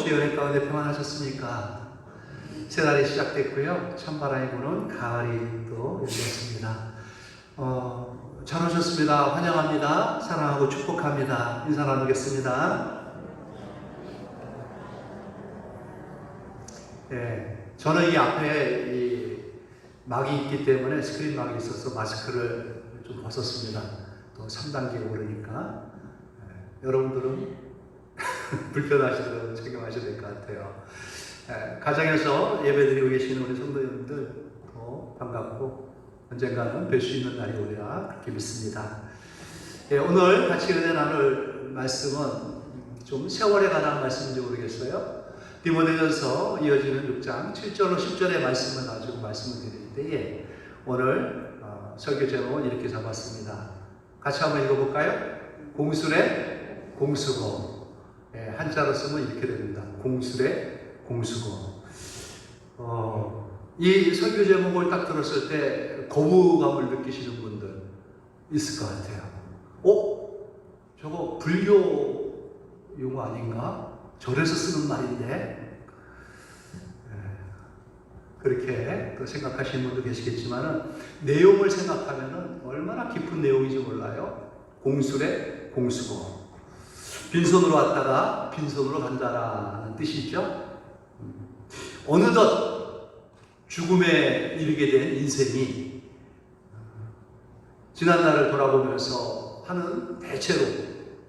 주의 은혜 가운데 평안하셨습니까? 새 달이 시작됐고요. 찬바람이 부는 가을이 또 열렸습니다. 잘 오셨습니다. 환영합니다. 사랑하고 축복합니다. 인사 나누겠습니다. 네, 저는 이 앞에 이 막이 있기 때문에 스크린 막이 있어서 마스크를 좀 벗었습니다. 또 3단계 오르니까 여러분들은 불편하시더라도 착용하셔야 될 것 같아요. 가정에서 예배드리고 계시는 우리 성도님들 더 반갑고 언젠가는 뵐 수 있는 날이 오리라 그렇게 믿습니다. 오늘 같이 은혜 나눌 말씀은 좀 세월에 관한 말씀인지 모르겠어요. 디모데전서 이어지는 6장 7절로 10절의 말씀을 가지고 말씀을 드릴 때에 오늘 설교 제목은 이렇게 잡았습니다. 같이 한번 읽어볼까요? 공술의 공수고. 한자로 쓰면 이렇게 됩니다. 공술의 공수고. 이 설교 제목을 딱 들었을 때 거부감을 느끼시는 분들 있을 것 같아요. 저거 불교 용어 아닌가? 절에서 쓰는 말인데 그렇게 또 생각하시는 분도 계시겠지만은 내용을 생각하면은 얼마나 깊은 내용인지 몰라요. 공술의 공수고. 빈손으로 왔다가 빈손으로 간다라는 뜻이죠. 어느덧 죽음에 이르게 된 인생이 지난날을 돌아보면서 대체로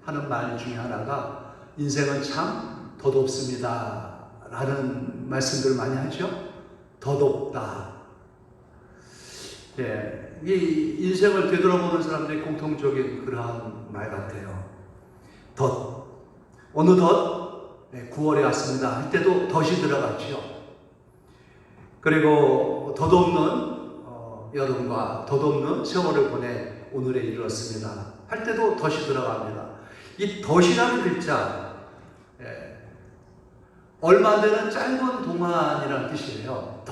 하는 말 중에 하나가 인생은 참 덧없습니다 라는 말씀들을 많이 하죠. 덧없다. 이 인생을 되돌아보는 사람들의 공통적인 그러한 말 같아요. 어느덧 9월이 왔습니다 할 때도 덧이 들어갔죠. 그리고 덧없는 여름과 덧없는 세월을 보내 오늘에 이르렀습니다 할 때도 덧이 들어갑니다. 이 덧이라는 글자 얼마 안 되는 짧은 동안이라는 뜻이에요.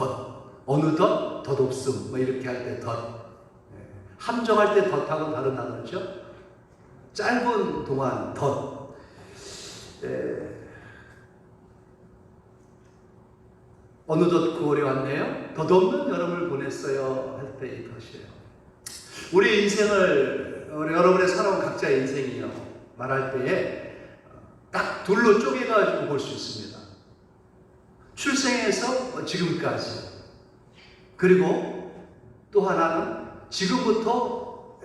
어느덧 덧없음 이렇게 할 때 덧. 함정할 때 덧하고는 다른 단어죠. 짧은 동안 덧. 어느덧 9월이 왔네요. 덧없는 여름을 보냈어요 할 때 이 덧이에요. 우리 인생을 여러분의 살아온 각자의 인생이요 말할 때에 딱 둘로 쪼개가지고 볼 수 있습니다. 출생에서 지금까지, 그리고 또 하나는 지금부터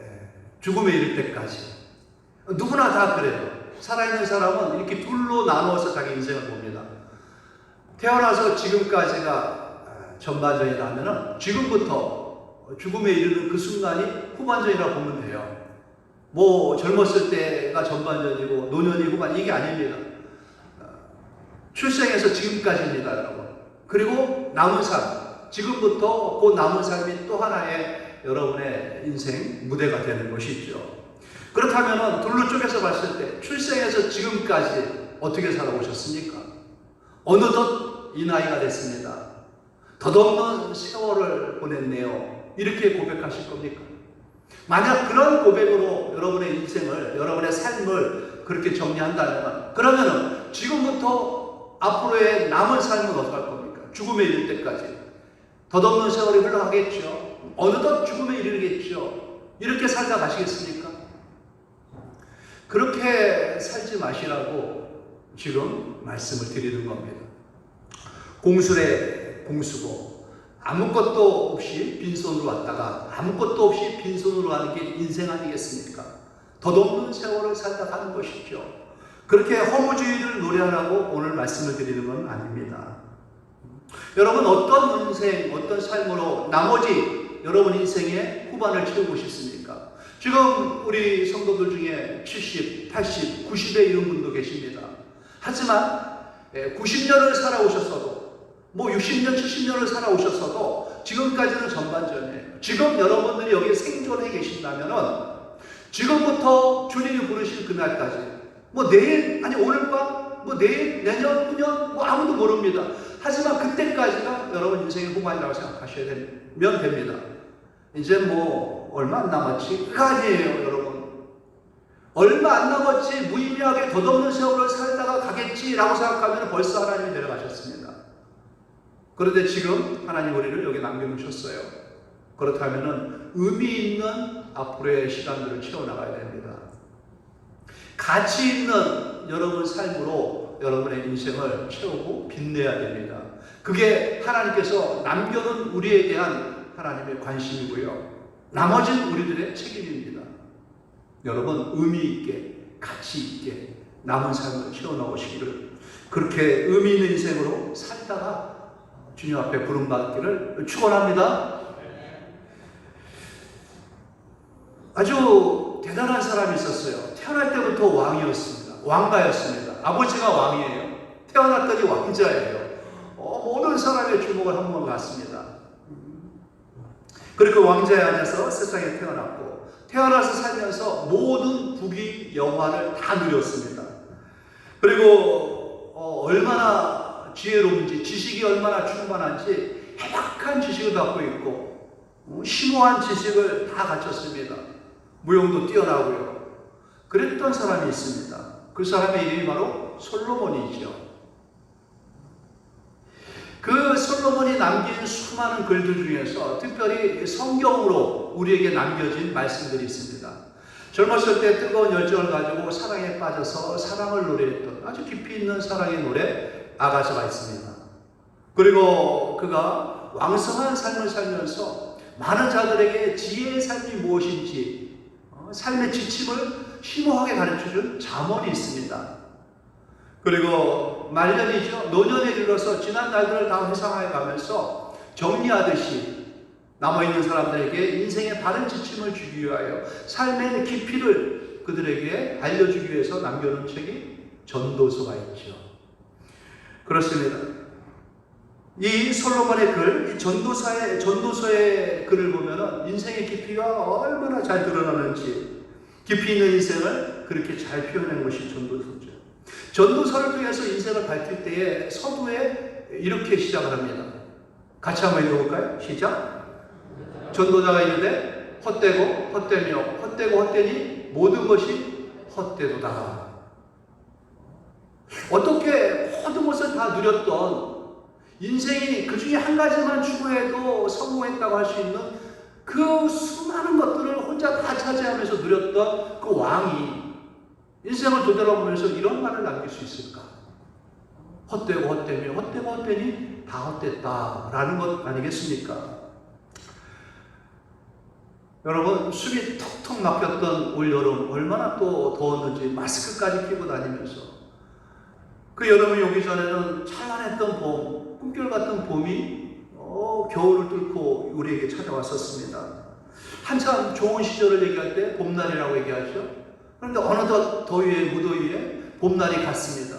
죽음에 이를 때까지. 누구나 다 그래요. 살아있는 사람은 이렇게 둘로 나누어서 자기 인생을 봅니다. 태어나서 지금까지가 전반전이라면 지금부터 죽음에 이르는 그 순간이 후반전이라고 보면 돼요. 젊었을 때가 전반전이고 노년이 후반, 이게 아닙니다. 출생에서 지금까지입니다, 여러분. 그리고 남은 삶, 지금부터 그 남은 삶이 또 하나의 여러분의 인생 무대가 되는 것이죠. 그렇다면 둘로 쪼개서 봤을 때 출생에서 지금까지 어떻게 살아오셨습니까? 어느덧 이 나이가 됐습니다. 덧없는 세월을 보냈네요. 이렇게 고백하실 겁니까? 만약 그런 고백으로 여러분의 인생을, 여러분의 삶을 그렇게 정리한다면 그러면 지금부터 앞으로의 남은 삶은 어떻게 할 겁니까? 죽음에 이를 때까지 덧없는 세월이 흘러가겠죠. 어느덧 죽음에 이르겠죠. 이렇게 살다 가시겠습니까? 그렇게 살지 마시라고 지금 말씀을 드리는 겁니다. 공술의 공수고, 아무것도 없이 빈손으로 왔다가 아무것도 없이 빈손으로 가는 게 인생 아니겠습니까? 덧없는 세월을 살다 가는 것이죠. 그렇게 허무주의를 노래하라고 오늘 말씀을 드리는 건 아닙니다. 여러분, 어떤 인생, 어떤 삶으로 나머지 여러분 인생의 후반을 채우고 싶습니까? 지금 우리 성도들 중에 70, 80, 90에 이른 분도 계십니다. 하지만 90년을 살아오셨어도 60년, 70년을 살아오셨어도 지금까지는 전반전이에요. 지금 여러분들이 여기 생존해 계신다면 지금부터 주님이 부르실 그날까지 내일, 아니 오늘 밤, 내일, 내년, 후년 아무도 모릅니다. 하지만 그때까지가 여러분 인생의 후반이라고 생각하시면 됩니다. 이제 얼마 안 남았지? 그거 아니에요, 여러분. 얼마 안 남았지, 무의미하게 덧없는 세월을 살다가 가겠지라고 생각하면 벌써 하나님이 내려가셨습니다. 그런데 지금 하나님 우리를 여기 남겨놓으셨어요. 그렇다면 의미 있는 앞으로의 시간들을 채워나가야 됩니다. 가치 있는 여러분 삶으로 여러분의 인생을 채우고 빛내야 됩니다. 그게 하나님께서 남겨놓은 우리에 대한 하나님의 관심이고요. 나머지는 우리들의 책임입니다. 여러분 의미 있게 가치 있게 남은 삶을 채워나오시기를, 그렇게 의미 있는 인생으로 살다가 주님 앞에 부름받기를 축원합니다. 아주 대단한 사람이 있었어요. 태어날 때부터 왕이었습니다. 왕가였습니다. 아버지가 왕이에요. 태어났더니 왕자예요. 모든 사람의 주목을 한 번 받습니다. 그리고 왕자에 앉아서 세상에 태어났고, 태어나서 살면서 모든 국위 영화를 다 누렸습니다. 그리고 얼마나 지혜로운지, 지식이 얼마나 충만한지 해박한 지식을 갖고 있고 심오한 지식을 다 갖췄습니다. 무용도 뛰어나고요. 그랬던 사람이 있습니다. 그 사람의 이름이 바로 솔로몬이죠. 그 솔로몬이 남긴 수많은 글들 중에서 특별히 성경으로 우리에게 남겨진 말씀들이 있습니다. 젊었을 때 뜨거운 열정을 가지고 사랑에 빠져서 사랑을 노래했던 아주 깊이 있는 사랑의 노래 아가서가 있습니다. 그리고 그가 왕성한 삶을 살면서 많은 자들에게 지혜의 삶이 무엇인지, 삶의 지침을 심오하게 가르쳐준 잠언이 있습니다. 그리고 말년이죠. 노년에 이르러서 지난 날들을 다 회상해 가면서 정리하듯이 남아있는 사람들에게 인생의 바른 지침을 주기 위하여 삶의 깊이를 그들에게 알려주기 위해서 남겨놓은 책이 전도서가 있죠. 그렇습니다. 이 솔로몬의 글, 이 전도서의 글을 보면은 인생의 깊이가 얼마나 잘 드러나는지, 깊이 있는 인생을 그렇게 잘 표현한 것이 전도서죠. 전도서를 통해서 인생을 밝힐 때에 서두에 이렇게 시작을 합니다. 같이 한번 읽어볼까요? 시작. 전도자가 이르되 헛되고 헛되며 헛되고 헛되니 모든 것이 헛되도다. 어떻게 모든 것을 다 누렸던, 인생이 그 중에 한 가지만 추구해도 성공했다고 할 수 있는 그 수많은 것들을 혼자 다 차지하면서 누렸던 그 왕이 인생을 되돌아보면서 이런 말을 남길 수 있을까? 헛되고 헛되며 헛되고 헛되니 다 헛됐다라는 것 아니겠습니까? 여러분, 숨이 턱턱 막혔던 올 여름 얼마나 또 더웠는지 마스크까지 끼고 다니면서 그 여름이 오기 전에는 찬란했던 봄, 꿈결 같은 봄이 겨울을 뚫고 우리에게 찾아왔었습니다. 한참 좋은 시절을 얘기할 때 봄날이라고 얘기하죠. 그런데 어느덧 더위에 무더위에 봄날이 갔습니다.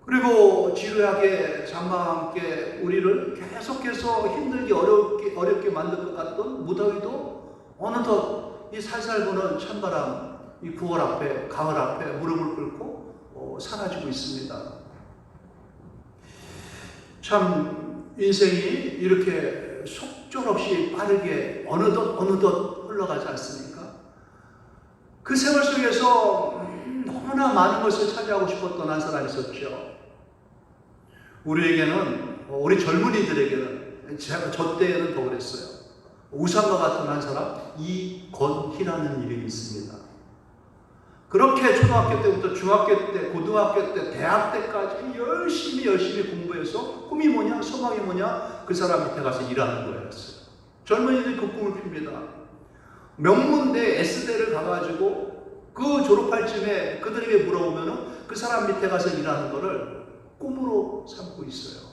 그리고 지루하게 잠과 함께 우리를 계속해서 힘들게 어렵게 만들 것 같던 무더위도 어느덧 이 살살 부는 찬바람, 이 9월 앞에, 가을 앞에 무릎을 꿇고 사라지고 있습니다. 참 인생이 이렇게 속절없이 빠르게 어느덧 흘러가지 않습니까? 그 생활 속에서 너무나 많은 것을 차지하고 싶었던 한 사람이 있었죠. 우리 젊은이들에게는, 저 때에는 더 그랬어요. 우상과 같은 한 사람, 이건희라는 이름이 있습니다. 그렇게 초등학교 때부터 중학교 때, 고등학교 때, 대학 때까지 열심히 공부해서 꿈이 뭐냐, 소망이 뭐냐, 그 사람 밑에 가서 일하는 거였어요. 젊은이들이 그 꿈을 핍니다. 명문대 S대를 가가지고 그 졸업할 쯤에 그들에게 물어보면은 그 사람 밑에 가서 일하는 거를 꿈으로 삼고 있어요.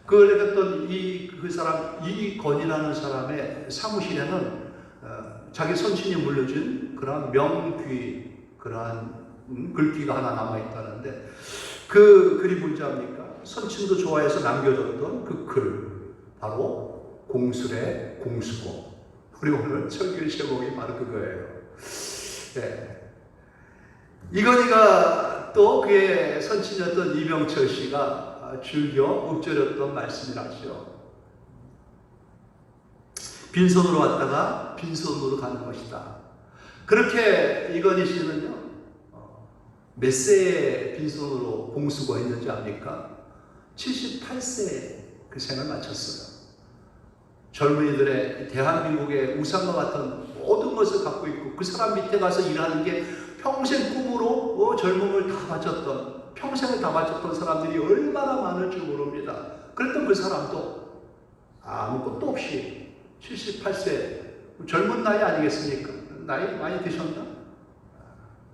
그걸 했던 그 사람, 이건이라는 사람의 사무실에는 자기 선친이 물려준 그러한 명귀, 그러한 글귀가 하나 남아있다는데, 그 글이 뭔지 압니까? 선친도 좋아해서 남겨줬던 그 글, 바로 공술의 공수고. 우리 오늘 설교의 제목이 바로 그거예요. 네. 이건희가 또 그의 선친이었던 이병철 씨가 즐겨 읊조렸던 말씀이라죠. 빈손으로 왔다가 빈손으로 가는 것이다. 그렇게 이건희 씨는요, 몇 세에 빈손으로 공수거했는지 압니까? 78세에 그 생을 마쳤어요. 젊은이들의 대한민국의 우상과 같은 모든 것을 갖고 있고 그 사람 밑에 가서 일하는 게 평생 꿈으로 젊음을 다 바쳤던, 평생을 다 바쳤던 사람들이 얼마나 많을지 모릅니다. 그랬던 그 사람도 아무것도 없이 78세, 젊은 나이 아니겠습니까? 나이 많이 드셨나?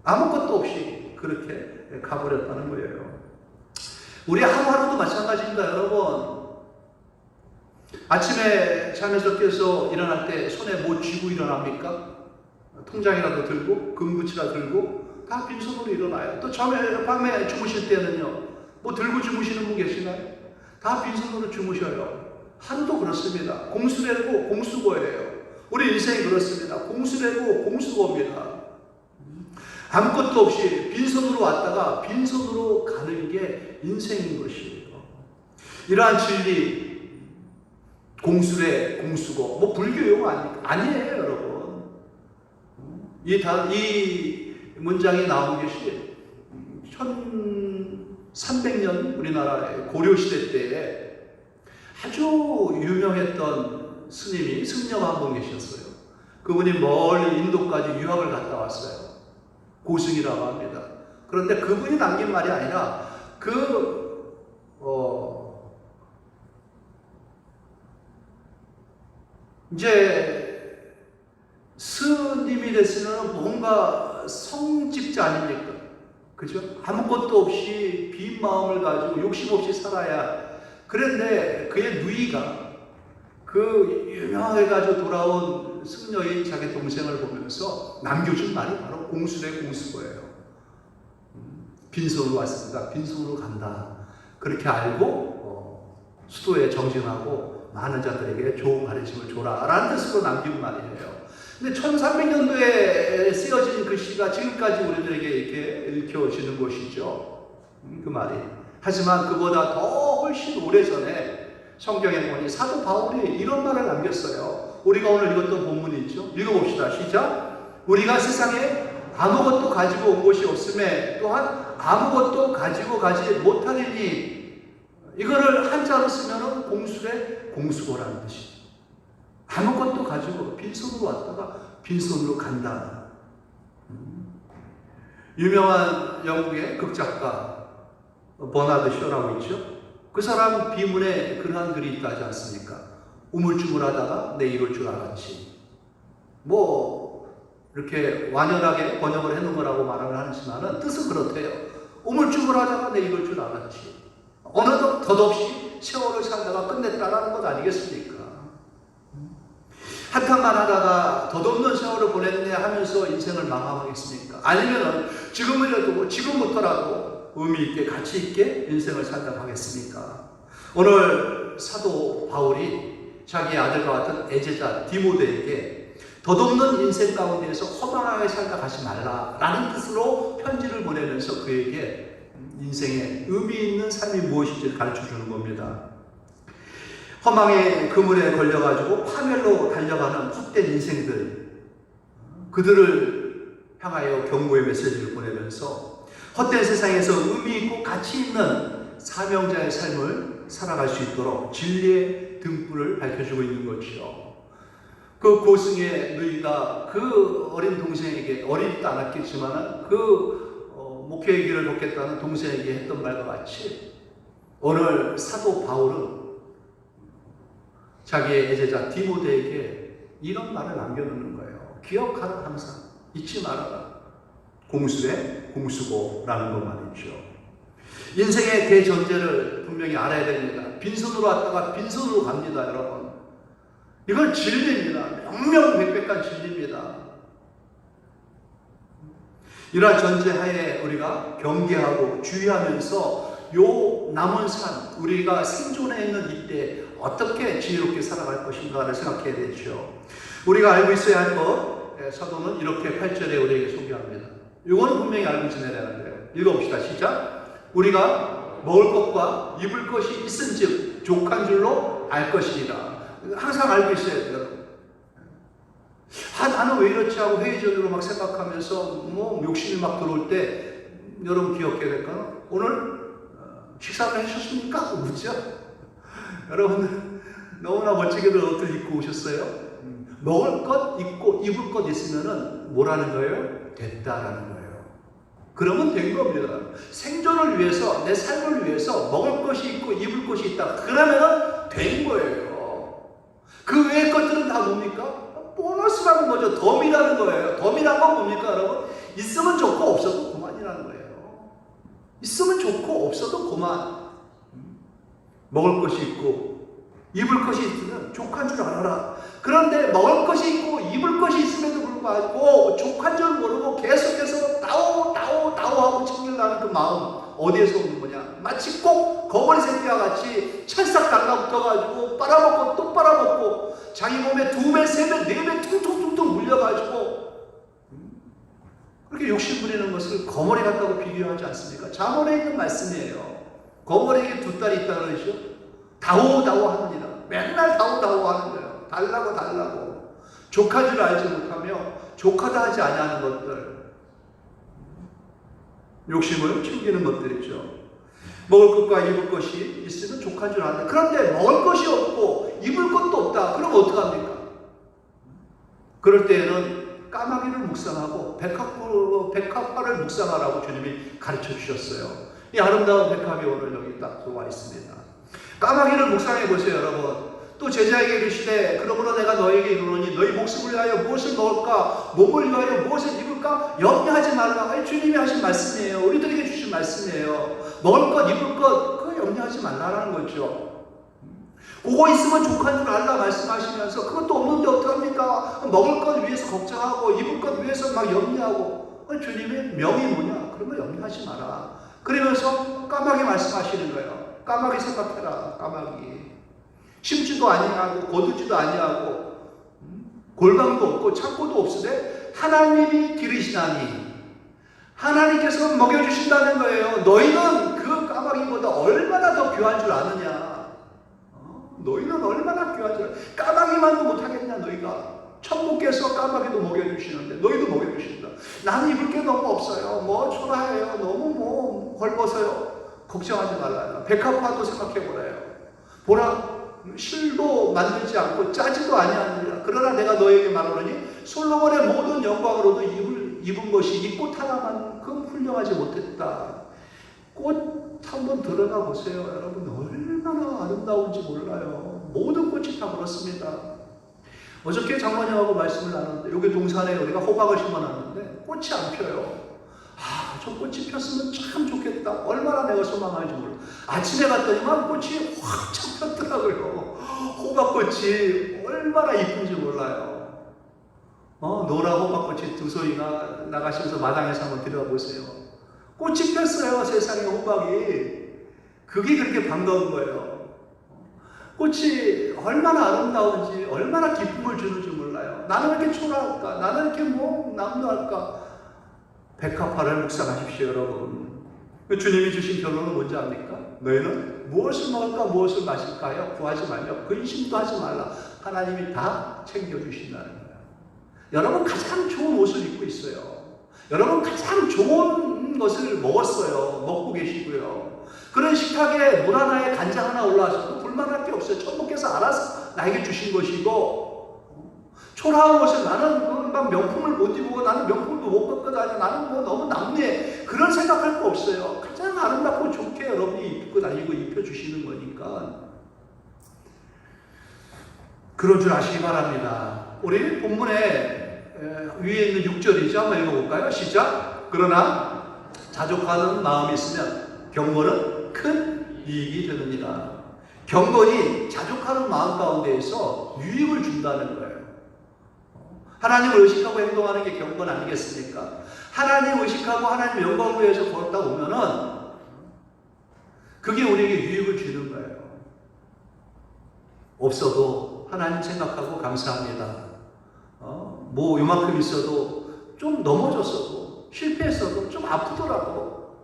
아무것도 없이 그렇게 가버렸다는 거예요. 우리 하루하루도 마찬가지입니다, 여러분. 아침에 잠에서 깨서 일어날 때 손에 뭐 쥐고 일어납니까? 통장이라도 들고 금붙이라 들고 다 빈손으로 일어나요. 또 밤에 주무실 때는요, 뭐 들고 주무시는 분 계시나요? 다 빈손으로 주무셔요. 하루도 그렇습니다. 공수래고 공수고예요. 우리 인생이 그렇습니다. 공수래고 공수고입니다. 아무것도 없이 빈손으로 왔다가 빈손으로 가는 게 인생인 것이에요. 이러한 진리, 공수래, 공수고, 뭐 불교 용어 아니에요, 여러분. 이 문장이 나온 것이 1300년 우리나라의 고려시대 때에 아주 유명했던 스님이 승려가 한 분 계셨어요. 그분이 멀리 인도까지 유학을 갔다 왔어요. 고승이라고 합니다. 그런데 그분이 남긴 말이 아니라 이제 스님이 됐으면 뭔가 성직자 아닙니까? 그죠? 아무것도 없이 빈 마음을 가지고 욕심 없이 살아야. 그런데 그의 누이가 그 유명해가지고 돌아온 승려인 자기 동생을 보면서 남겨준 말이 바로 공수래 공수고예요. 빈손으로 왔습니다. 빈손으로 간다. 그렇게 알고 수도에 정진하고 많은 자들에게 좋은 가르침을 줘라 라는 뜻으로 남긴 말이에요. 근데 1300년도에 쓰여진 글씨가 지금까지 우리들에게 이렇게 읽혀지는 것이죠. 그 말이. 하지만 그보다 더 훨씬 오래전에 성경에 보니 사도 바울이 이런 말을 남겼어요. 우리가 오늘 읽었던 본문이 있죠. 읽어봅시다. 시작. 우리가 세상에 아무것도 가지고 온 것이 없음에 또한 아무것도 가지고 가지 못하리니, 이거를 한자로 쓰면 공수래 공수고라는 뜻이죠. 아무것도 가지고 빈손으로 왔다가 빈손으로 간다. 유명한 영국의 극작가 버나드 쇼라고 있죠. 그 사람 비문에 그러한 글이 있다 하지 않습니까? 우물쭈물하다가 내 이럴 줄 알았지. 뭐 이렇게 완연하게 번역을 해놓은 거라고 말을 하지만 뜻은 그렇대요. 우물쭈물하다가 내 이럴 줄 알았지. 어느덧 덧없이 세월을 살다가 끝냈다라는 것 아니겠습니까? 한탄만 하다가 덧없는 세월을 보냈네 하면서 인생을 마감하겠습니까? 아니면 지금부터라도 의미 있게 가치 있게 인생을 살다 가겠습니까? 오늘 사도 바울이 자기 아들과 같은 애제자 디모데에게 덧없는 인생 가운데에서 허망하게 살다 가지 말라라는 뜻으로 편지를 보내면서 그에게 인생의 의미 있는 삶이 무엇인지를 가르쳐 주는 겁니다. 허망의 그물에 걸려가지고 파멸로 달려가는 헛된 인생들, 그들을 향하여 경고의 메시지를 보내면서 헛된 세상에서 의미 있고 가치 있는 사명자의 삶을 살아갈 수 있도록 진리의 등불을 밝혀주고 있는 것이죠. 그 고승의 누이가 그 어린 동생에게, 어리지도 않았겠지만 목회의 길을 걷겠다는 동생에게 했던 말과 같이 오늘 사도 바울은 자기의 애제자 디모데에게 이런 말을 남겨놓는 거예요. 기억하라, 항상 잊지 말아라. 공수래 공수고라는 것 말이죠. 인생의 대전제를 분명히 알아야 됩니다. 빈손으로 왔다가 빈손으로 갑니다, 여러분. 이건 진리입니다. 명명백백한 진리입니다. 이러한 전제하에 우리가 경계하고 주의하면서 요 남은 삶, 우리가 생존해 있는 이때 어떻게 지혜롭게 살아갈 것인가를 생각해야 되죠. 우리가 알고 있어야 할 것, 사도는 이렇게 8절에 우리에게 소개합니다. 이거는 분명히 알고 지내야 되는데요. 읽어봅시다. 시작. 우리가 먹을 것과 입을 것이 있은즉 족한 줄로 알 것이니라. 항상 알고 있어야 돼요. 나는 왜 이렇지 하고 회의적으로 막 생각하면서 뭐 욕심이 막 들어올 때 여러분 기억해야 될까요? 오늘 식사를 하셨습니까? 묻죠? 여러분 너무나 멋지게들 옷을 입고 오셨어요? 먹을 것 있고 입을 것 있으면은 뭐라는 거예요? 됐다라는 거예요. 그러면 된 겁니다. 생존을 위해서, 내 삶을 위해서 먹을 것이 있고 입을 것이 있다. 그러면은 된 거예요. 그 외의 것들은 다 뭡니까? 보너스라는 거죠. 덤이라는 거예요. 덤이란 건 뭡니까, 여러분? 있으면 좋고 없어도 그만이라는 거예요. 있으면 좋고 없어도 그만. 먹을 것이 있고 입을 것이 있으면 족한 줄 알아라. 그런데 먹을 것이 있고 입을 것이 있음에도 불구하고 족한 줄 모르고 계속해서 다오 하고 챙기려는 그 마음 어디에서 오는 거냐? 마치 꼭 거머리 새끼와 같이 찰싹 달라붙어가지고 빨아먹고 또 빨아먹고 자기 몸에 2배, 3배, 4배 퉁퉁퉁퉁 물려가지고 그렇게 욕심 부리는 것을 거머리 같다고 비교하지 않습니까? 잠언에 있는 말씀이에요. 거머리에게 2딸이 있다 그러죠. 다오 하느니라. 맨날 다오 하는 거예요. 달라고 족한 줄 알지 못하며 족하다 하지 아니하는 것들, 욕심을 챙기는 것들이죠. 먹을 것과 입을 것이 있으면 족한 줄 아는데, 그런데 먹을 것이 없고 입을 것도 없다. 그럼 어떡합니까? 그럴 때에는 까마귀를 묵상하고 백합화를 묵상하라고 주님이 가르쳐 주셨어요. 이 아름다운 백합이 오늘 여기 딱 들어와 있습니다. 까마귀를 묵상해 보세요, 여러분. 또 제자에게 이르시되 그러므로 내가 너에게 이르노니 너희 목숨을 위하여 무엇을 먹을까, 몸을 위하여 무엇을 입을까 염려하지 말라. 아니, 주님이 하신 말씀이에요. 우리들에게 주신 말씀이에요. 먹을 것, 입을 것, 그거 염려하지 말라라는 거죠. 그거 있으면 족한 줄 알라 말씀하시면서 그것도 없는데 어떡합니까? 먹을 것 위해서 걱정하고 입을 것 위해서 막 염려하고. 주님의 명이 뭐냐? 그런 거 염려하지 마라. 그러면서 까마귀 말씀하시는 거예요. 까마귀 생각해라. 까마귀 심지도 아니하고 거두지도 아니하고 골방도 없고 창고도 없으되 하나님이 기르시나니 하나님께서 먹여주신다는 거예요. 너희는 그 까마귀보다 얼마나 더 귀한 줄 아느냐? 너희는 얼마나 귀한 줄 아느냐? 까마귀만도 못하겠냐 너희가? 천국께서 까마귀도 먹여주시는데 너희도 먹여주신다. 나는 입을 게 너무 없어요. 뭐 초라해요. 너무 뭐 벌벗어요. 걱정하지 말라. 백합화도 생각해보래요. 보라, 실도 만들지 않고 짜지도 아니하느니라. 그러나 내가 너에게 말하노니 솔로몬의 모든 영광으로도 입은 것이 이 꽃 하나만큼 훌륭하지 못했다. 꽃 한번 들어가 보세요. 여러분 얼마나 아름다운지 몰라요. 모든 꽃이 다 그렇습니다. 어저께 장모님하고 말씀을 나눴는데 여기 동산에 우리가 호박을 심어놨는데 꽃이 안 펴요. 저 꽃이 폈으면 참 좋겠다. 얼마나 내가 소망하는지 몰라. 아침에 갔더니만 꽃이 확 폈더라고요. 호박꽃이 얼마나 이쁜지 몰라요. 노란 호박꽃이 두 소리가 나가시면서 마당에서 한번 들여다보세요. 꽃이 폈어요. 세상에 호박이. 그게 그렇게 반가운 거예요. 꽃이 얼마나 아름다운지, 얼마나 기쁨을 주는지 몰라요. 나는 왜 이렇게 초라할까? 나는 이렇게 뭐 남도할까? 백합화를 묵상하십시오, 여러분. 주님이 주신 결론은 뭔지 압니까? 너희는 무엇을 먹을까, 무엇을 마실까요? 구하지 말며 근심도 하지 말라. 하나님이 다 챙겨주신다는 거예요. 여러분 가장 좋은 옷을 입고 있어요. 여러분 가장 좋은 것을 먹었어요. 먹고 계시고요. 그런 식탁에 물 하나에 간장 하나 올라와서도 불만할 게 없어요. 천국께서 알아서 나에게 주신 것이고, 초라한 것을 나는 막 명품을 못 입고 나는 명품도 못 벗고 다녀. 나는 뭐 너무 남네. 그런 생각할 거 없어요. 가장 아름답고 좋게 여러분이 입고 다니고 입혀주시는 거니까. 그런 줄 아시기 바랍니다. 우리 본문에 위에 있는 6절이죠. 한번 읽어볼까요? 시작. 그러나 자족하는 마음이 있으면 경건은 큰 이익이 되느니라. 경건이 자족하는 마음 가운데에서 유익을 준다는 거예요. 하나님을 의식하고 행동하는 게 경건 아니겠습니까? 하나님 의식하고 하나님 영광을 위해서 걸었다 보면은 그게 우리에게 유익을 주는 거예요. 없어도 하나님 생각하고 감사합니다. 뭐 요만큼 있어도, 좀 넘어졌어도, 실패했어도, 좀 아프더라도.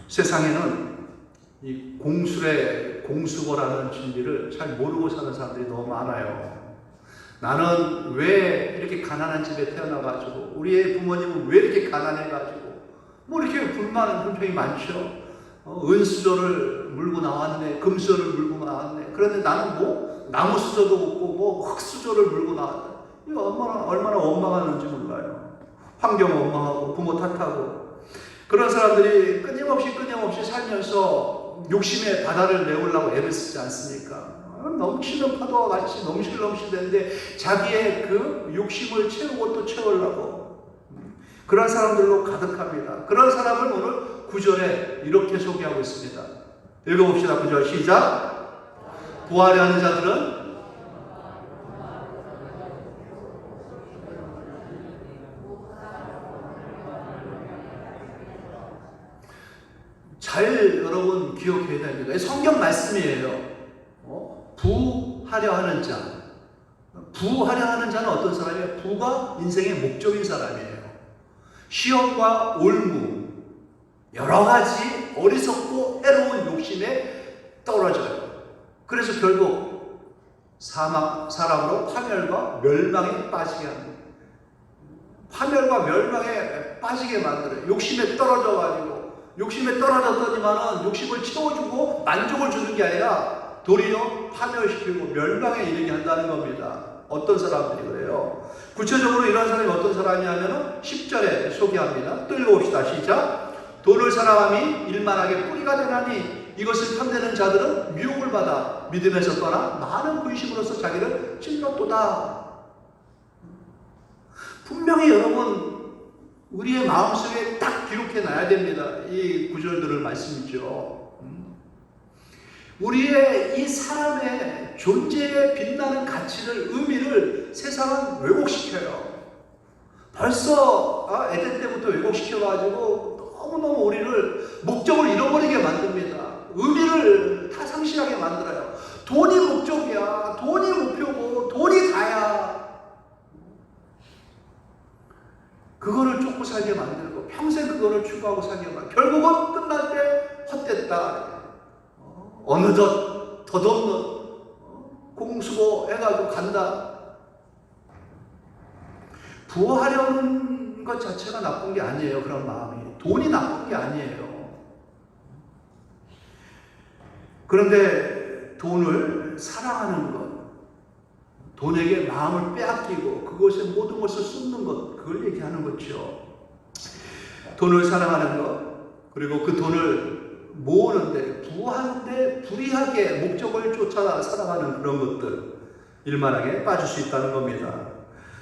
세상에는 이 공수거라는 진리를 잘 모르고 사는 사람들이 너무 많아요. 나는 왜 이렇게 가난한 집에 태어나가지고, 우리의 부모님은 왜 이렇게 가난해가지고, 뭐 이렇게 불평이 많죠. 은수저를 물고 나왔네, 금수저를 물고 나왔네. 그런데 나는 뭐 나무 수저도 없고 뭐 흙수저를 물고 나왔다. 이거 얼마나 원망하는지 몰라요. 환경 원망하고 부모 탓하고. 그런 사람들이 끊임없이 살면서 욕심의 바다를 메우려고 애를 쓰지 않습니까? 넘치는 파도와 같이 넘실넘실되는데 자기의 그 욕심을 채우고 또 채우려고, 그런 사람들로 가득합니다. 그런 사람을 오늘 9절에 이렇게 소개하고 있습니다. 읽어봅시다. 9절 시작. 부활에 하는 자들은 잘 여러분 기억해야 됩니다. 성경 말씀이에요. 부하려 하는 자. 부하려 하는 자는 어떤 사람이에요? 부가 인생의 목적인 사람이에요. 시험과 올무, 여러 가지 어리석고 해로운 욕심에 떨어져요. 그래서 결국 사람으로 파멸과 멸망에 빠지게 합니다. 파멸과 멸망에 빠지게 만들어요. 욕심에 떨어져가지고, 욕심에 떨어졌더니만은 욕심을 채워주고 만족을 주는 게 아니라 도리어 파멸시키고 멸망에 이르게 한다는 겁니다. 어떤 사람들이 그래요? 구체적으로 이런 사람이 어떤 사람이냐면 10절에 소개합니다. 또 읽어봅시다. 시작. 돈을 사랑함이 일만하게 뿌리가 되나니 이것을 탐내는 자들은 미혹을 받아 믿음에서 떠나 많은 근심으로서 자기를 찔렀도다. 분명히 여러분 우리의 마음속에 딱 기록해 놔야 됩니다. 이 구절들을 말씀이죠. 우리의 이 사람의 존재에 빛나는 가치를, 의미를 세상은 왜곡시켜요. 벌써 에덴 때부터 왜곡시켜가지고 너무너무 우리를 목적을 잃어버리게 만듭니다. 의미를 다 상실하게 만들어요. 돈이 목적이야. 돈이 목표고 돈이 다야. 그거를 쫓고 살게 만들고 평생 그거를 추구하고 살게 만들고 결국은 끝날 때 헛됐다. 어느덧 덧없는 공수고 해가지고 간다. 부하려는 것 자체가 나쁜 게 아니에요. 그런 마음이. 돈이 나쁜 게 아니에요. 그런데 돈을 사랑하는 것, 돈에게 마음을 빼앗기고 그것에 모든 것을 쏟는 것, 그걸 얘기하는 거죠. 돈을 사랑하는 것, 그리고 그 돈을 모으는데, 부하는데 불의하게 목적을 쫓아 살아가는 그런 것들, 일만하게 빠질 수 있다는 겁니다.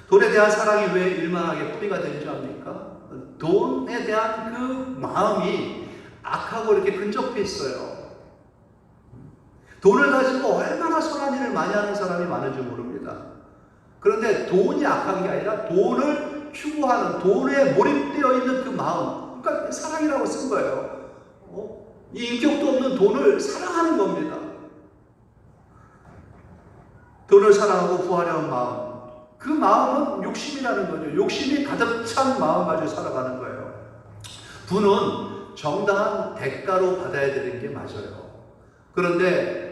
돈에 대한 사랑이 왜 일만하게 뿌리가 되는지 압니까? 돈에 대한 그 마음이 악하고 이렇게 근접해 있어요. 돈을 가지고 얼마나 선한 일을 많이 하는 사람이 많은지 모릅니다. 그런데 돈이 악한 게 아니라 돈을 추구하는, 돈에 몰입되어 있는 그 마음, 그러니까 사랑이라고 쓴 거예요. 이 인격도 없는 돈을 사랑하는 겁니다. 돈을 사랑하고 부하려는 마음, 그 마음은 욕심이라는 거죠. 욕심이 가득 찬 마음 가지고 살아가는 거예요. 부는 정당한 대가로 받아야 되는 게 맞아요. 그런데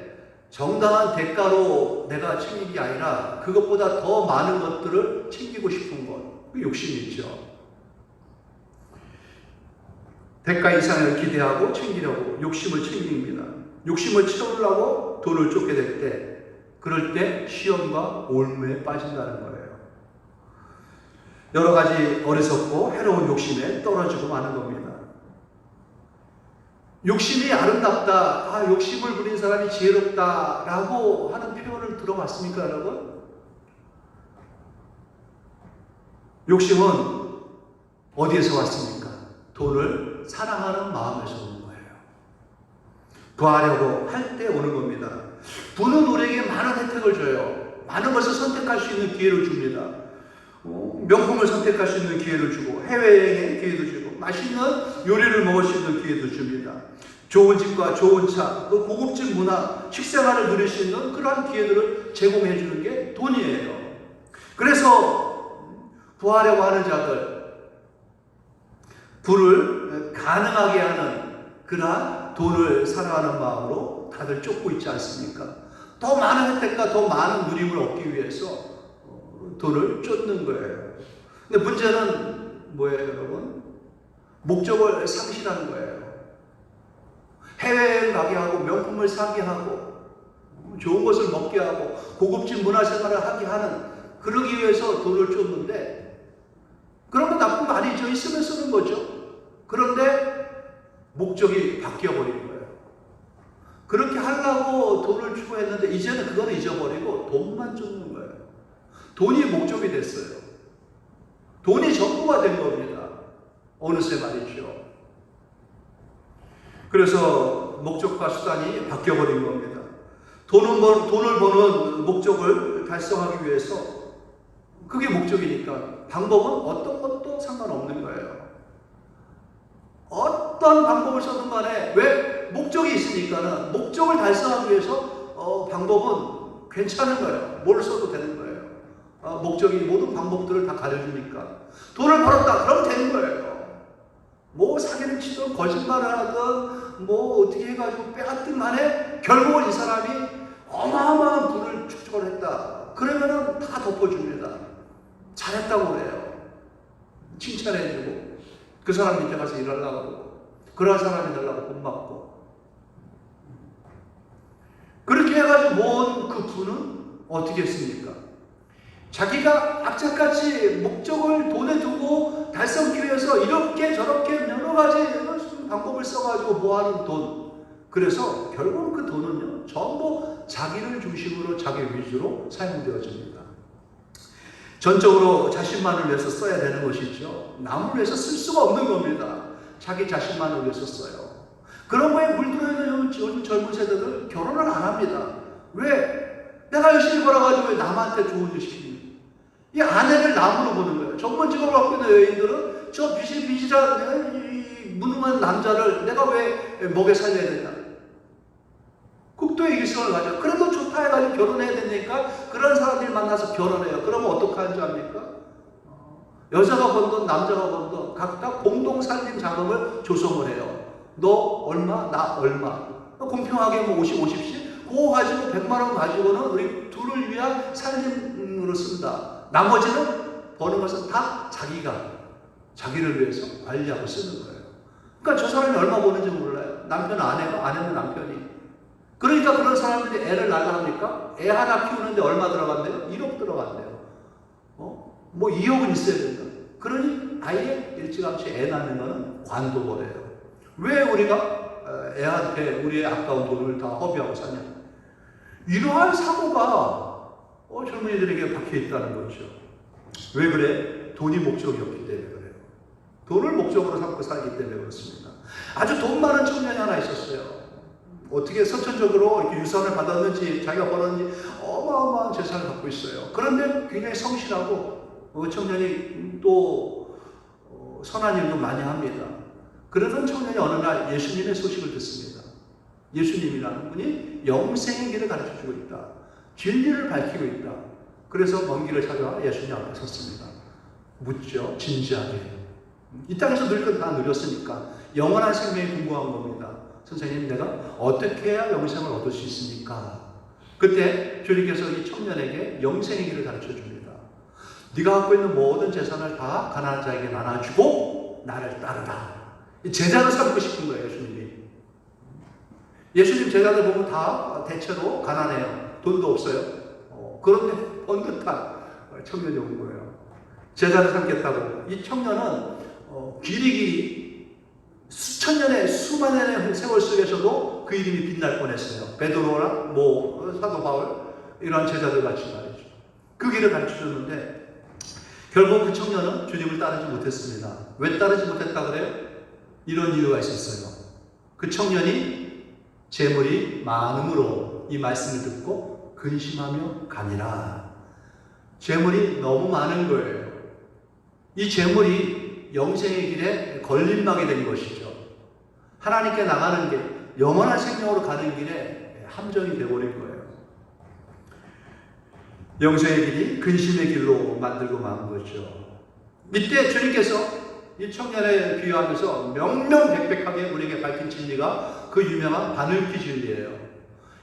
정당한 대가로 내가 챙긴 게 아니라 그것보다 더 많은 것들을 챙기고 싶은 것, 그 욕심이 있죠. 대가 이상을 기대하고 챙기려고 욕심을 챙깁니다. 욕심을 채우려고 돈을 쫓게 될 때, 그럴 때 시험과 올무에 빠진다는 거예요. 여러 가지 어리석고 해로운 욕심에 떨어지고 마는 겁니다. 욕심이 아름답다, 욕심을 부린 사람이 지혜롭다라고 하는 표현을 들어봤습니까, 여러분? 욕심은 어디에서 왔습니까? 돈을 사랑하는 마음에서 오는 거예요. 부하려고 할 때 오는 겁니다. 부는 우리에게 많은 혜택을 줘요. 많은 것을 선택할 수 있는 기회를 줍니다. 명품을 선택할 수 있는 기회를 주고, 해외여행의 기회도 주고, 맛있는 요리를 먹을 수 있는 기회도 줍니다. 좋은 집과 좋은 차, 그 고급진 문화, 식생활을 누릴 수 있는 그러한 기회들을 제공해 주는 게 돈이에요. 그래서 부하려고 하는 자들, 부를 가능하게 하는 그러한 돈을 사랑하는 마음으로 다들 쫓고 있지 않습니까? 더 많은 혜택과 더 많은 누림을 얻기 위해서 돈을 쫓는 거예요. 근데 문제는 뭐예요, 여러분? 목적을 상실하는 거예요. 해외여행 가게 하고 명품을 사게 하고 좋은 것을 먹게 하고 고급진 문화생활을 하게 하는, 그러기 위해서 돈을 쫓는데, 그런 건 나쁜 거 아니죠. 있으면 쓰는 거죠. 그런데 목적이 바뀌어버린 거예요. 그렇게 하려고 돈을 추구했는데 이제는 그걸 잊어버리고 돈만 쫓는 거예요. 돈이 목적이 됐어요. 돈이 전부가 된 겁니다. 어느새 말이죠. 그래서 목적과 수단이 바뀌어버린 겁니다. 돈을 버는 목적을 달성하기 위해서, 그게 목적이니까 방법은 어떤 것도 상관없는 거예요. 어떤 방법을 써든 간에, 왜? 목적이 있으니까는 목적을 달성하기 위해서 방법은 괜찮은 거예요. 뭘 써도 되는 거예요. 목적이 모든 방법들을 다 가려주니까. 돈을 벌었다 그러면 되는 거예요. 뭐 사기를 치든 거짓말을 하든 뭐 어떻게 해가지고 빼앗든 간에 결국은 이 사람이 어마어마한 부를 축적을 했다. 그러면은 다 덮어줍니다. 잘했다고 그래요. 칭찬해주고 그 사람 밑에 가서 일하려고 그러고 그런 사람이 되려고 돈 받고, 그렇게 해가지고 모은 그 부는 어떻게 했습니까? 자기가 악착같이 목적을 돈에 두고 달성하기 위해서 이렇게 저렇게 여러 가지 방법을 써가지고 모아놓은 돈, 그래서 결국은 그 돈은요 전부 자기를 중심으로 자기 위주로 사용되어집니다. 전적으로 자신만을 위해서 써야 되는 것이죠. 남을 위해서 쓸 수가 없는 겁니다. 자기 자신만을 위해서 써요. 그런 거에 물들어있는 요즘 젊은 세대들 결혼을 안 합니다. 왜? 내가 열심히 벌어가지고 왜 남한테 좋은 일 시키니? 이 아내를 남으로 보는 거예요. 전문 직업을 갖고 있는 여인들은 저 비실비실한 무능한 남자를 내가 왜 먹여 살려야 된다? 극도의 이기성을 가져. 그래도 좋다 해가지고 결혼해야 되니까 그런 사람들이 만나서 결혼해요. 그러면 어떻게 하는 줄 압니까? 여자가 번 돈, 남자가 번 돈, 각각 공동 살림 자금을 조성을 해요. 너 얼마, 나 얼마. 공평하게 뭐 50, 50씩? 그거 가지고 100만 원 가지고는 우리 둘을 위한 살림으로 쓴다. 나머지는 버는 것은 다 자기를 위해서 관리하고 쓰는 거예요. 그러니까 저 사람이 얼마 버는지 몰라요. 남편은 아내가, 아내는 남편이. 그러니까 그런 사람들이 애를 낳으니까 애 하나 키우는데 얼마 들어간대요? 1억 들어간대요. 뭐 2억은 있어야 된다. 그러니 아예 일찌감치 애 낳는 거는 관둬버려요. 왜 우리가 애한테 우리의 아까운 돈을 다 허비하고 사냐? 이러한 사고가 젊은이들에게 박혀있다는 거죠. 왜 그래? 돈이 목적이었기 때문에 그래요. 돈을 목적으로 삼고 살기 때문에 그렇습니다. 아주 돈 많은 청년이 하나 있었어요. 어떻게 선천적으로 이렇게 유산을 받았는지 자기가 벌었는지 어마어마한 재산을 갖고 있어요. 그런데 굉장히 성실하고 그 청년이 또 선한 일도 많이 합니다. 그러던 청년이 어느 날 예수님의 소식을 듣습니다. 예수님이라는 분이 영생의 길을 가르쳐주고 있다. 진리를 밝히고 있다. 그래서 먼 길을 찾아와 예수님 앞에 섰습니다. 묻죠. 진지하게. 이 땅에서 늘 것 다 누렸으니까 영원한 생명이 궁금한 겁니다. 선생님, 내가 어떻게 해야 영생을 얻을 수 있습니까? 그때 주님께서 이 청년에게 영생의 길을 가르쳐 줍니다. 네가 갖고 있는 모든 재산을 다 가난한 자에게 나눠주고 나를 따르라. 제자를 삼고 싶은 거예요, 예수님이. 예수님 제자들 보면 다 대체로 가난해요. 돈도 없어요. 그런데 번듯한 청년이 온 거예요. 제자를 삼겠다고. 이 청년은 길이 수천 년의 수만 년의 세월 속에서도 그 이름이 빛날 뻔했어요. 베드로나 사도 바울 이런 제자들 같이 말이죠. 그 길을 가르쳐 줬는데 결국 그 청년은 주님을 따르지 못했습니다. 왜 따르지 못했다 그래요? 이런 이유가 있었어요. 그 청년이 재물이 많음으로 이 말씀을 듣고 근심하며 가니라. 재물이 너무 많은 거예요. 이 재물이 영생의 길에 걸림막이 된 것이죠. 하나님께 나가는 게 영원한 생명으로 가는 길에 함정이 되어버린 거예요. 영생의 길이 근심의 길로 만들고 만 거죠. 이때 주님께서 이 청년에 비유하면서 명명백백하게 우리에게 밝힌 진리가 그 유명한 바늘기 진리예요.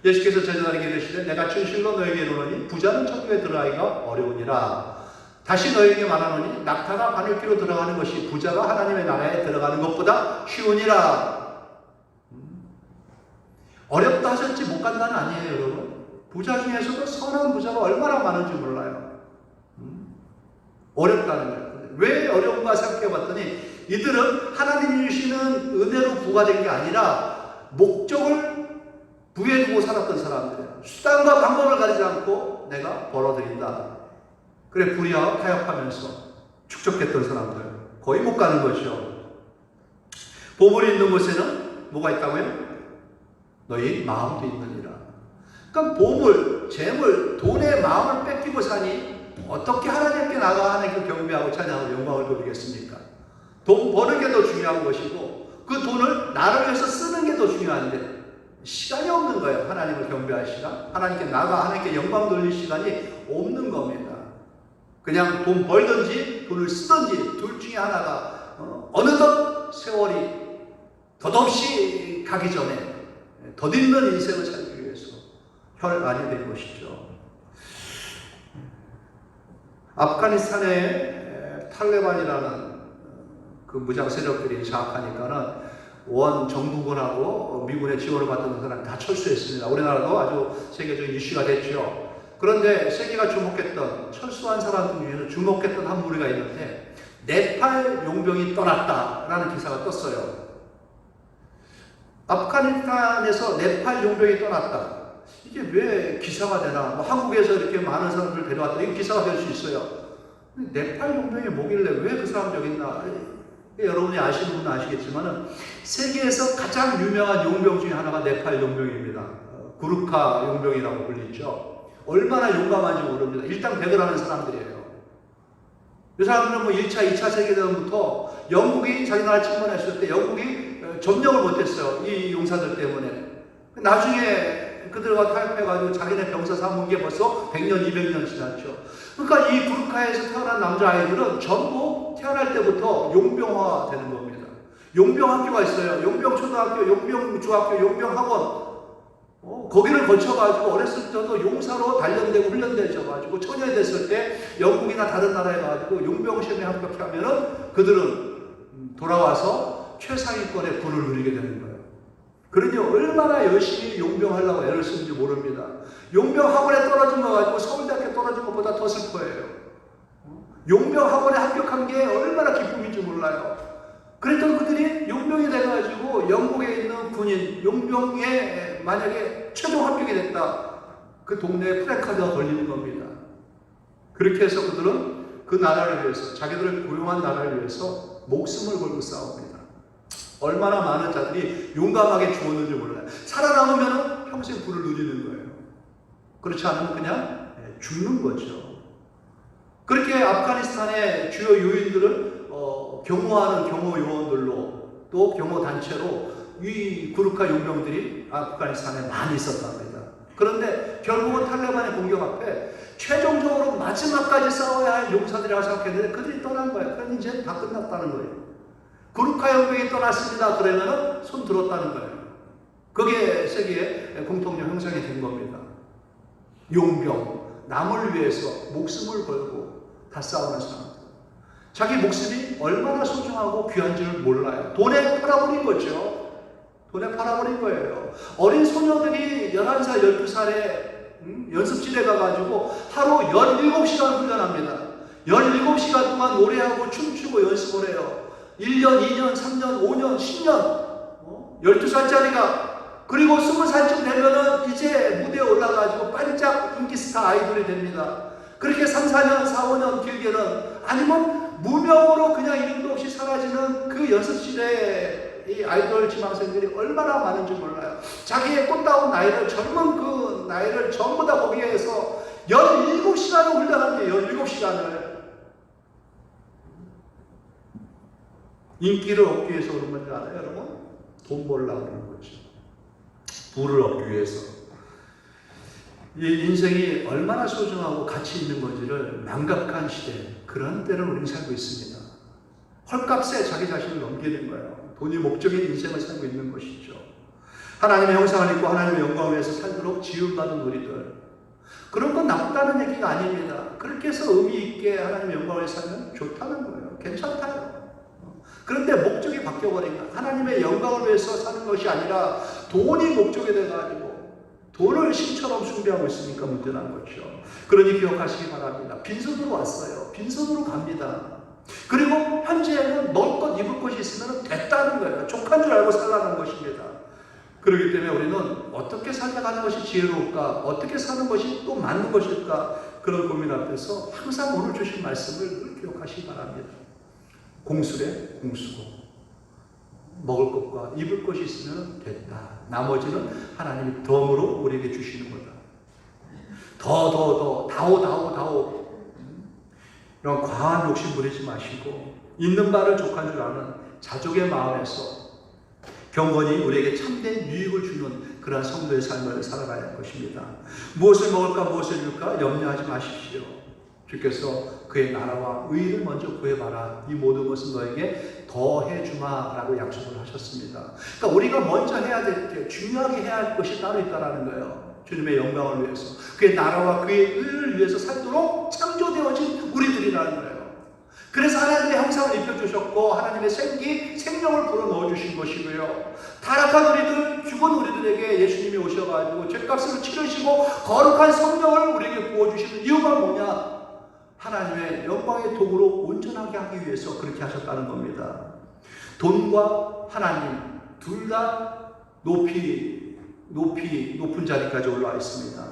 예수께서 제자들에게 이르시되 내가 진실로 너에게 이르노니 부자는 천국에 들어가기가 어려우니라. 다시 너에게 말하노니 낙타가 바늘귀로 들어가는 것이 부자가 하나님의 나라에 들어가는 것보다 쉬우니라. 어렵다 하셨지 못 간다는 아니에요, 여러분. 부자 중에서도 선한 부자가 얼마나 많은지 몰라요. 어렵다는 거예요. 왜 어려운가 생각해 봤더니 이들은 하나님이 주시는 은혜로 부과된 게 아니라 목적을 부에 두고 살았던 사람들이에요. 수단과 방법을 가리지 않고 내가 벌어들인다. 그래 불의하고 타협하면서 축적했던 사람들 거의 못 가는 거죠. 보물이 있는 곳에는 뭐가 있다고요? 너희 마음도 있느니라. 그러니까 보물, 재물, 돈의 마음을 뺏기고 사니 어떻게 하나님께 나가 하나님께 경배하고 찬양하고 영광을 돌리겠습니까? 돈 버는 게 더 중요한 것이고 그 돈을 나를 위해서 쓰는 게 더 중요한데 시간이 없는 거예요. 하나님을 경배할 시간, 하나님께 나가 하나님께 영광 돌릴 시간이 없는 겁니다. 그냥 돈 벌든지 돈을 쓰든지 둘 중에 하나가 어느덧 세월이 덧없이 가기 전에 덧있는 인생을 살기 위해서 혈안이 된 것이죠. 아프가니스탄의 탈레반이라는 그 무장 세력들이 장악하니까는 원 정부군하고 미군의 지원을 받던 사람이 다 철수했습니다. 우리나라도 아주 세계적인 이슈가 됐죠. 그런데 세계가 주목했던 철수한 사람들 중에서 주목했던 한 무리가 있는데 네팔 용병이 떠났다라는 기사가 떴어요. 아프가니스탄에서 네팔 용병이 떠났다. 이게 왜 기사가 되나? 뭐 한국에서 이렇게 많은 사람들을 데려왔다. 이거 기사가 될 수 있어요. 네팔 용병이 뭐길래 왜 그 사람 저기 있나? 여러분이 아시는 분은 아시겠지만은 세계에서 가장 유명한 용병 중에 하나가 네팔 용병입니다. 구르카 용병이라고 불리죠. 얼마나 용감한지 모릅니다. 일당백을 하는 사람들이에요. 이 사람들은 뭐 1차, 2차 세계대전부터 영국이 자기 나라 침범했을 때 영국이 점령을 못했어요. 이 용사들 때문에. 나중에 그들과 타협해가지고 자기네 병사 삼은 게 벌써 100년, 200년 지났죠. 그러니까 이 구르카에서 태어난 남자아이들은 전부 태어날 때부터 용병화 되는 겁니다. 용병 학교가 있어요. 용병 초등학교, 용병 중학교, 용병 학원. 거기를 거쳐가지고 어렸을 때도 용사로 단련되고 훈련되셔가지고 처녀이 됐을 때 영국이나 다른 나라에 가가지고 용병 시험에 합격하면은 그들은 돌아와서 최상위권의 부를 누리게 되는 거예요. 그러니 얼마나 열심히 용병하려고 애를 쓰는지 모릅니다. 용병 학원에 떨어진 거 가지고 서울대학교에 떨어진 것보다 더 슬퍼해요. 용병 학원에 합격한 게 얼마나 기쁨인지 몰라요. 그랬던 그들이 용병이 돼가지고 영국에 있는 군인, 용병에 만약에 최종 합격이 됐다. 그 동네에 플래카드가 걸리는 겁니다. 그렇게 해서 그들은 그 나라를 위해서, 자기들을 고용한 나라를 위해서 목숨을 걸고 싸웁니다. 얼마나 많은 자들이 용감하게 죽었는지 몰라요. 살아남으면 평생 부를 누리는 거예요. 그렇지 않으면 그냥 죽는 거죠. 그렇게 아프가니스탄의 주요 요인들을 경호하는 경호 요원들로 또 경호 단체로 이 구르카 용병들이 아프가니스탄에 많이 있었답니다. 그런데 결국은 탈레반의 공격 앞에 최종적으로 마지막까지 싸워야 할 용사들이라고 생각했는데 그들이 떠난 거예요. 그러니 이제 다 끝났다는 거예요. 구르카 용병이 떠났습니다. 그러면은 손 들었다는 거예요. 그게 세계의 공통적 형상이 된 겁니다. 용병, 남을 위해서 목숨을 걸고 다 싸우는 사람들. 자기 목숨이 얼마나 소중하고 귀한지를 몰라요. 돈에 팔아버린 거죠. 돈에 팔아버린 거예요. 어린 소녀들이 11살, 12살에 연습실에 가가지고 하루 17시간 훈련합니다. 17시간 동안 노래하고 춤추고 연습을 해요. 1년, 2년, 3년, 5년, 10년. 12살짜리가 그리고 20살쯤 되면은 이제 무대에 올라가지고 반짝 인기 스타 아이돌이 됩니다. 그렇게 3, 4년, 4, 5년 길게는 아니면 무명으로 그냥 이름도 없이 사라지는 그 연습실에 이 아이돌 지망생들이 얼마나 많은지 몰라요. 자기의 꽃다운 나이를, 젊은 그 나이를 전부 다 거기에서 17시간을 훈련합니다. 17시간을. 인기를 얻기 위해서 그런 건지 알아요, 여러분? 돈 벌려고 그러는 거죠. 부를 얻기 위해서. 이 인생이 얼마나 소중하고 가치 있는 건지를 망각한 시대, 그런 때를 우리는 살고 있습니다. 헐값에 자기 자신을 넘기는 거예요. 돈이 목적인 인생을 살고 있는 것이죠. 하나님의 형상을 입고 하나님의 영광을 위해서 살도록 지음받은 우리들. 그런 건 나쁘다는 얘기가 아닙니다. 그렇게 해서 의미 있게 하나님의 영광을 살면 좋다는 거예요. 괜찮다요. 그런데 목적이 바뀌어버린 거예요. 하나님의 영광을 위해서 사는 것이 아니라 돈이 목적이 돼가지고 돈을 신처럼 숭배하고 있으니까 문제난 거죠. 그러니 기억하시기 바랍니다. 빈손으로 왔어요. 빈손으로 갑니다. 그리고 현재는 먹을 것 입을 것이 있으면 됐다는 거예요. 족한 줄 알고 살라는 것입니다. 그렇기 때문에 우리는 어떻게 살아가는 것이 지혜로울까? 어떻게 사는 것이 또 맞는 것일까? 그런 고민 앞에서 항상 오늘 주신 말씀을 늘 기억하시기 바랍니다. 공수래 공수고 먹을 것과 입을 것이 있으면 됐다. 나머지는 하나님이 덤으로 우리에게 주시는 거다. 다오 이런 과한 욕심 부리지 마시고 있는 바를 족한 줄 아는 자족의 마음에서 경건히 우리에게 참된 유익을 주는 그러한 성도의 삶을 살아가야 할 것입니다. 무엇을 먹을까 무엇을 입을까 염려하지 마십시오. 주께서 그의 나라와 의를 먼저 구해봐라. 이 모든 것은 너에게 더해주마 라고 약속을 하셨습니다. 그러니까 우리가 먼저 해야 될 게 중요하게 해야 할 것이 따로 있다는 거예요. 주님의 영광을 위해서 그의 나라와 그의 의를 위해서 살도록 창조되어진 우리들이라는 거예요. 그래서 하나님의 형상을 입혀주셨고 하나님의 생명을 불어넣어 주신 것이고요. 타락한 우리들, 죽은 우리들에게 예수님이 오셔가지고 죄값을 치르시고 거룩한 성령을 우리에게 부어주시는 이유가 뭐냐? 하나님의 영광의 도구로 온전하게 하기 위해서 그렇게 하셨다는 겁니다. 돈과 하나님 둘 다 높은 자리까지 올라와 있습니다.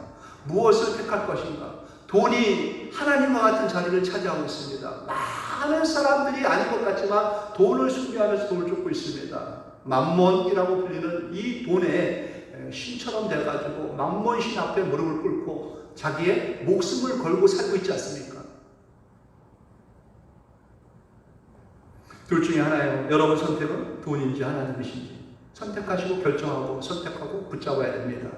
무엇을 택할 것인가? 돈이 하나님과 같은 자리를 차지하고 있습니다. 많은 사람들이 아닌 것 같지만 돈을 숭배하면서 돈을 쫓고 있습니다. 맘몬이라고 불리는 이 돈에 신처럼 돼가지고 맘몬신 앞에 무릎을 꿇고 자기의 목숨을 걸고 살고 있지 않습니까? 둘 중에 하나예요. 여러분 선택은 돈인지 하나님이신지 선택하시고 결정하고 선택하고 붙잡아야 됩니다.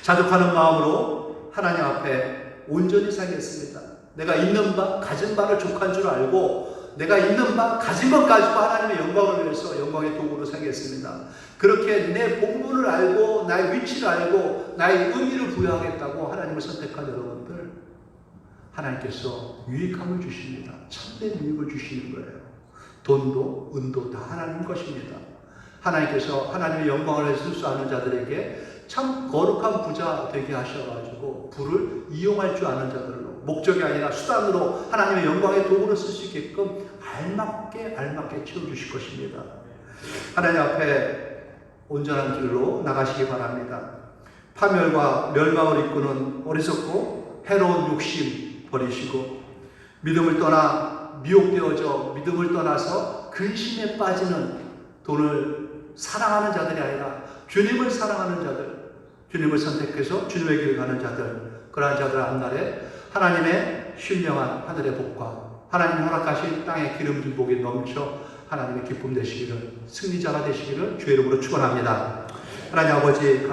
자족하는 마음으로 하나님 앞에 온전히 살겠습니다. 내가 있는 바 가진 바를 족한 줄 알고 내가 있는 바 가진 것 가지고 하나님의 영광을 위해서 영광의 도구로 살겠습니다. 그렇게 내 본분을 알고 나의 위치를 알고 나의 의미를 부여하겠다고 하나님을 선택한 여러분들, 하나님께서 유익함을 주십니다. 참된 유익을 주시는 거예요. 돈도 은도 다 하나님 것입니다. 하나님께서 하나님의 영광을 위해서 술수하는 자들에게 참 거룩한 부자 되게 하셔가지고 부를 이용할 줄 아는 자들로, 목적이 아니라 수단으로 하나님의 영광의 도구를 쓸 수 있게끔 알맞게 채워주실 것입니다. 하나님 앞에 온전한 길로 나가시기 바랍니다. 파멸과 멸망을 이끄는 어리석고 해로운 욕심 버리시고 믿음을 떠나 미혹되어져 믿음을 떠나서 근심에 빠지는 돈을 사랑하는 자들이 아니라 주님을 사랑하는 자들, 주님을 선택해서 주님의 길을 가는 자들, 그러한 자들 앞날에 하나님의 신령한 하늘의 복과 하나님 허락하신 땅의 기름진 복이 넘쳐 하나님의 기쁨 되시기를, 승리자가 되시기를 주의 이름으로 축원합니다. 하나님 아버지